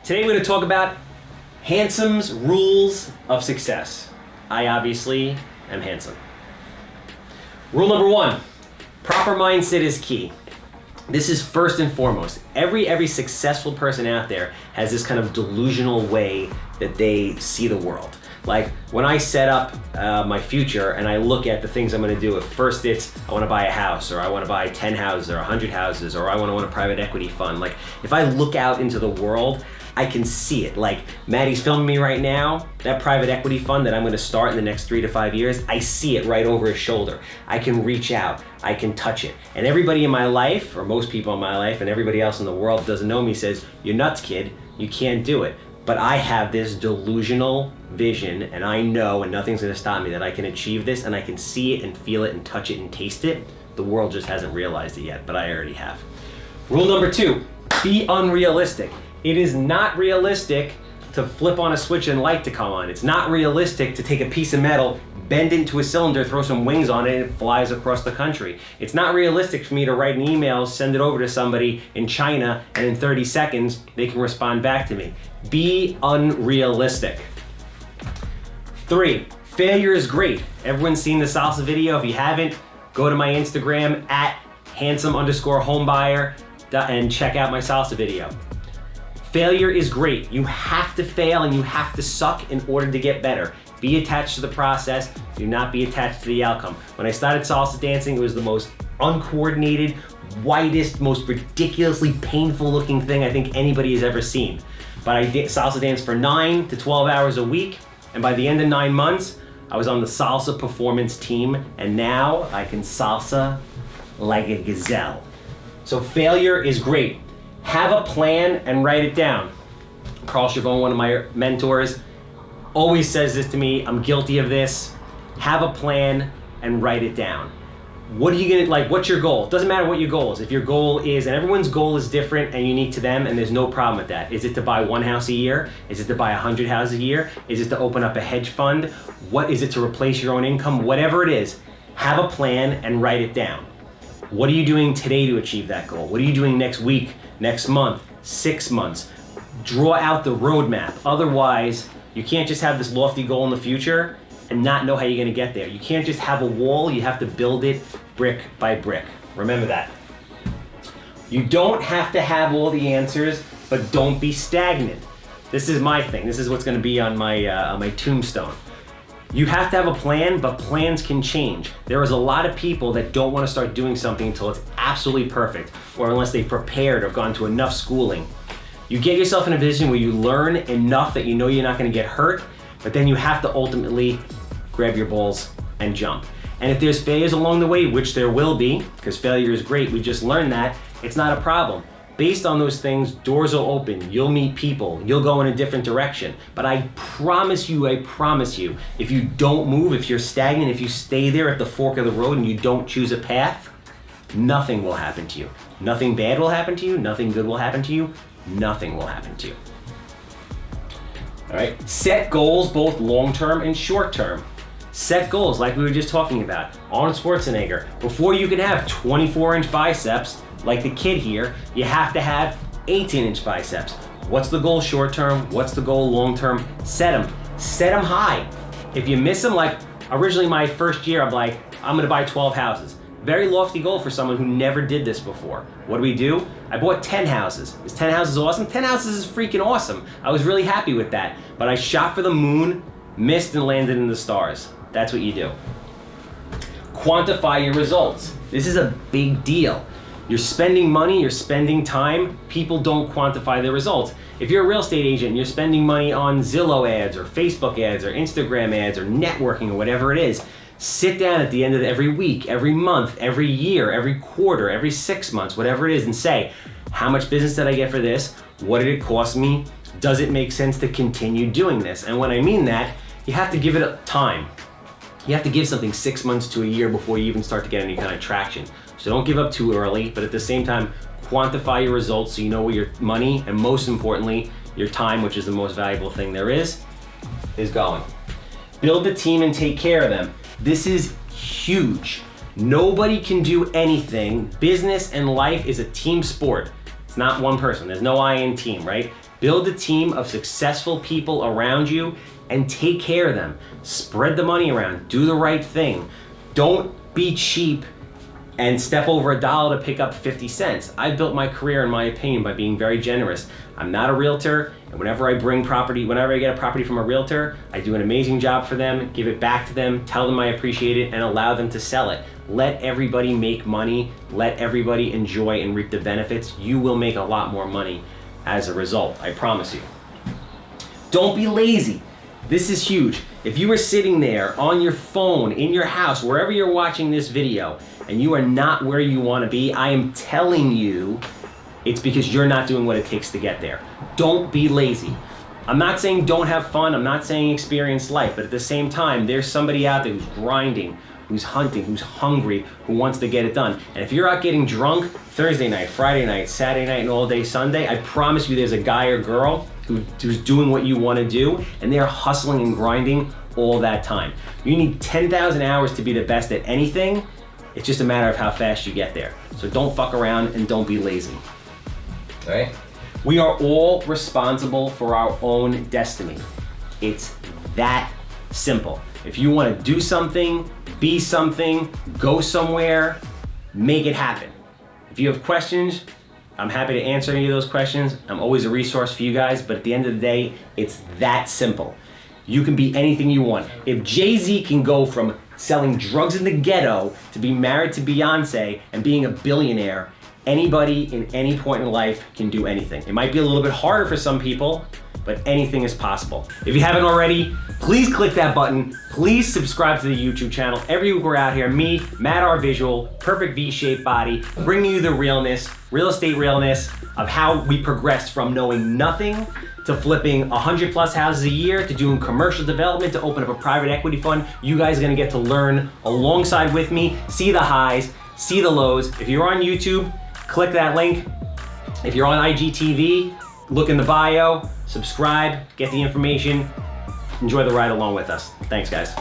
Today we're going to talk about Handsome's rules of success. I obviously am handsome. Rule number 1, proper mindset is key. This is first and foremost. Every successful person out there has this kind of delusional way that they see the world. Like when I set up my future and I look at the things I'm going to do, at first it's I want to buy a house, or I want to buy 10 houses or 100 houses, or I want to own a private equity fund. Like if I look out into the world, I can see it. Like Maddie's filming me right now, that private equity fund that I'm going to start in the next 3 to 5 years, I see it right over his shoulder. I can reach out, I can touch it. And everybody in my life, or most people in my life, and everybody else in the world that doesn't know me says, "You're nuts, kid, you can't do it." But I have this delusional vision, and I know, and nothing's gonna stop me, that I can achieve this, and I can see it and feel it and touch it and taste it. The world just hasn't realized it yet, but I already have. Rule number 2, be unrealistic. It is not realistic to flip on a switch and light to come on. It's not realistic to take a piece of metal, bend into a cylinder, throw some wings on it, and it flies across the country. It's not realistic for me to write an email, send it over to somebody in China, and in 30 seconds, they can respond back to me. Be unrealistic. 3, failure is great. Everyone's seen the salsa video. If you haven't, go to my Instagram at handsome_homebuyer and check out my salsa video. Failure is great. You have to fail and you have to suck in order to get better. Be attached to the process, do not be attached to the outcome. When I started salsa dancing, it was the most uncoordinated, whitest, most ridiculously painful looking thing I think anybody has ever seen. But I did salsa dance for 9 to 12 hours a week, and by the end of 9 months, I was on the salsa performance team, and now I can salsa like a gazelle. So failure is great. Have a plan and write it down. Carl Chavon, one of my mentors, always says this to me. I'm guilty of this. Have a plan and write it down. What are you gonna, like, what's your goal? Doesn't matter what your goal is. If your goal is, and everyone's goal is different and unique to them, and there's no problem with that. Is it to buy 1 house a year? Is it to buy 100 houses a year? Is it to open up a hedge fund? What is it to replace your own income? Whatever it is, have a plan and write it down. What are you doing today to achieve that goal? What are you doing next week, next month, 6 months? Draw out the roadmap. Otherwise, you can't just have this lofty goal in the future and not know how you're gonna get there. You can't just have a wall, you have to build it brick by brick. Remember that. You don't have to have all the answers, but don't be stagnant. This is my thing. This is what's gonna be on my tombstone. You have to have a plan, but plans can change. There is a lot of people that don't want to start doing something until it's absolutely perfect, or unless they've prepared or gone to enough schooling. You get yourself in a position where you learn enough that you know you're not going to get hurt, but then you have to ultimately grab your balls and jump. And if there's failures along the way, which there will be, because failure is great, we just learned that, it's not a problem. Based on those things, doors will open, you'll meet people, you'll go in a different direction. But I promise you, if you don't move, if you're stagnant, if you stay there at the fork of the road and you don't choose a path, nothing will happen to you. Nothing bad will happen to you, nothing good will happen to you, nothing will happen to you. All right, set goals both long-term and short-term. Set goals like we were just talking about. Arnold Schwarzenegger, before you can have 24-inch biceps, like the kid here, you have to have 18-inch biceps. What's the goal short term? What's the goal long term? Set them high. If you miss them, like originally my first year, I'm like, I'm gonna buy 12 houses. Very lofty goal for someone who never did this before. What do? I bought 10 houses. Is 10 houses awesome? 10 houses is freaking awesome. I was really happy with that. But I shot for the moon, missed and landed in the stars. That's what you do. Quantify your results. This is a big deal. You're spending money, you're spending time, people don't quantify their results. If you're a real estate agent and you're spending money on Zillow ads or Facebook ads or Instagram ads or networking or whatever it is, sit down at the end of every week, every month, every year, every quarter, every 6 months, whatever it is, and say, how much business did I get for this? What did it cost me? Does it make sense to continue doing this? And when I mean that, you have to give it a time. You have to give something 6 months to a year before you even start to get any kind of traction. So don't give up too early, but at the same time, quantify your results so you know where your money, and most importantly, your time, which is the most valuable thing there is going. Build the team and take care of them. This is huge. Nobody can do anything. Business and life is a team sport. It's not one person. There's no I in team, right? Build a team of successful people around you and take care of them. Spread the money around. Do the right thing. Don't be cheap and step over $1 to pick up 50 cents. I've built my career, in my opinion, by being very generous. I'm not a realtor, and whenever I get a property from a realtor, I do an amazing job for them, give it back to them, tell them I appreciate it, and allow them to sell it. Let everybody make money. Let everybody enjoy and reap the benefits. You will make a lot more money as a result, I promise you. Don't be lazy. This is huge. If you are sitting there on your phone, in your house, wherever you're watching this video, and you are not where you want to be, I am telling you, it's because you're not doing what it takes to get there. Don't be lazy. I'm not saying don't have fun. I'm not saying experience life, but at the same time, there's somebody out there who's grinding, who's hunting, who's hungry, who wants to get it done. And if you're out getting drunk Thursday night, Friday night, Saturday night, and all day Sunday, I promise you there's a guy or girl who's doing what you want to do, and they're hustling and grinding all that time. You need 10,000 hours to be the best at anything. It's just a matter of how fast you get there. So don't fuck around and don't be lazy. All right? We are all responsible for our own destiny. It's that simple. If you want to do something, be something, go somewhere, make it happen. If you have questions, I'm happy to answer any of those questions. I'm always a resource for you guys, but at the end of the day, it's that simple. You can be anything you want. If Jay-Z can go from selling drugs in the ghetto to being married to Beyonce and being a billionaire, anybody in any point in life can do anything. It might be a little bit harder for some people, but anything is possible. If you haven't already, please click that button. Please subscribe to the YouTube channel. Every week we're out here, me, Matt R Visual, perfect V-shaped body, bringing you the realness, real estate realness of how we progressed from knowing nothing to flipping 100 plus houses a year, to doing commercial development, to open up a private equity fund. You guys are gonna get to learn alongside with me, see the highs, see the lows. If you're on YouTube, click that link. If you're on IGTV, look in the bio, subscribe, get the information, enjoy the ride along with us. Thanks, guys.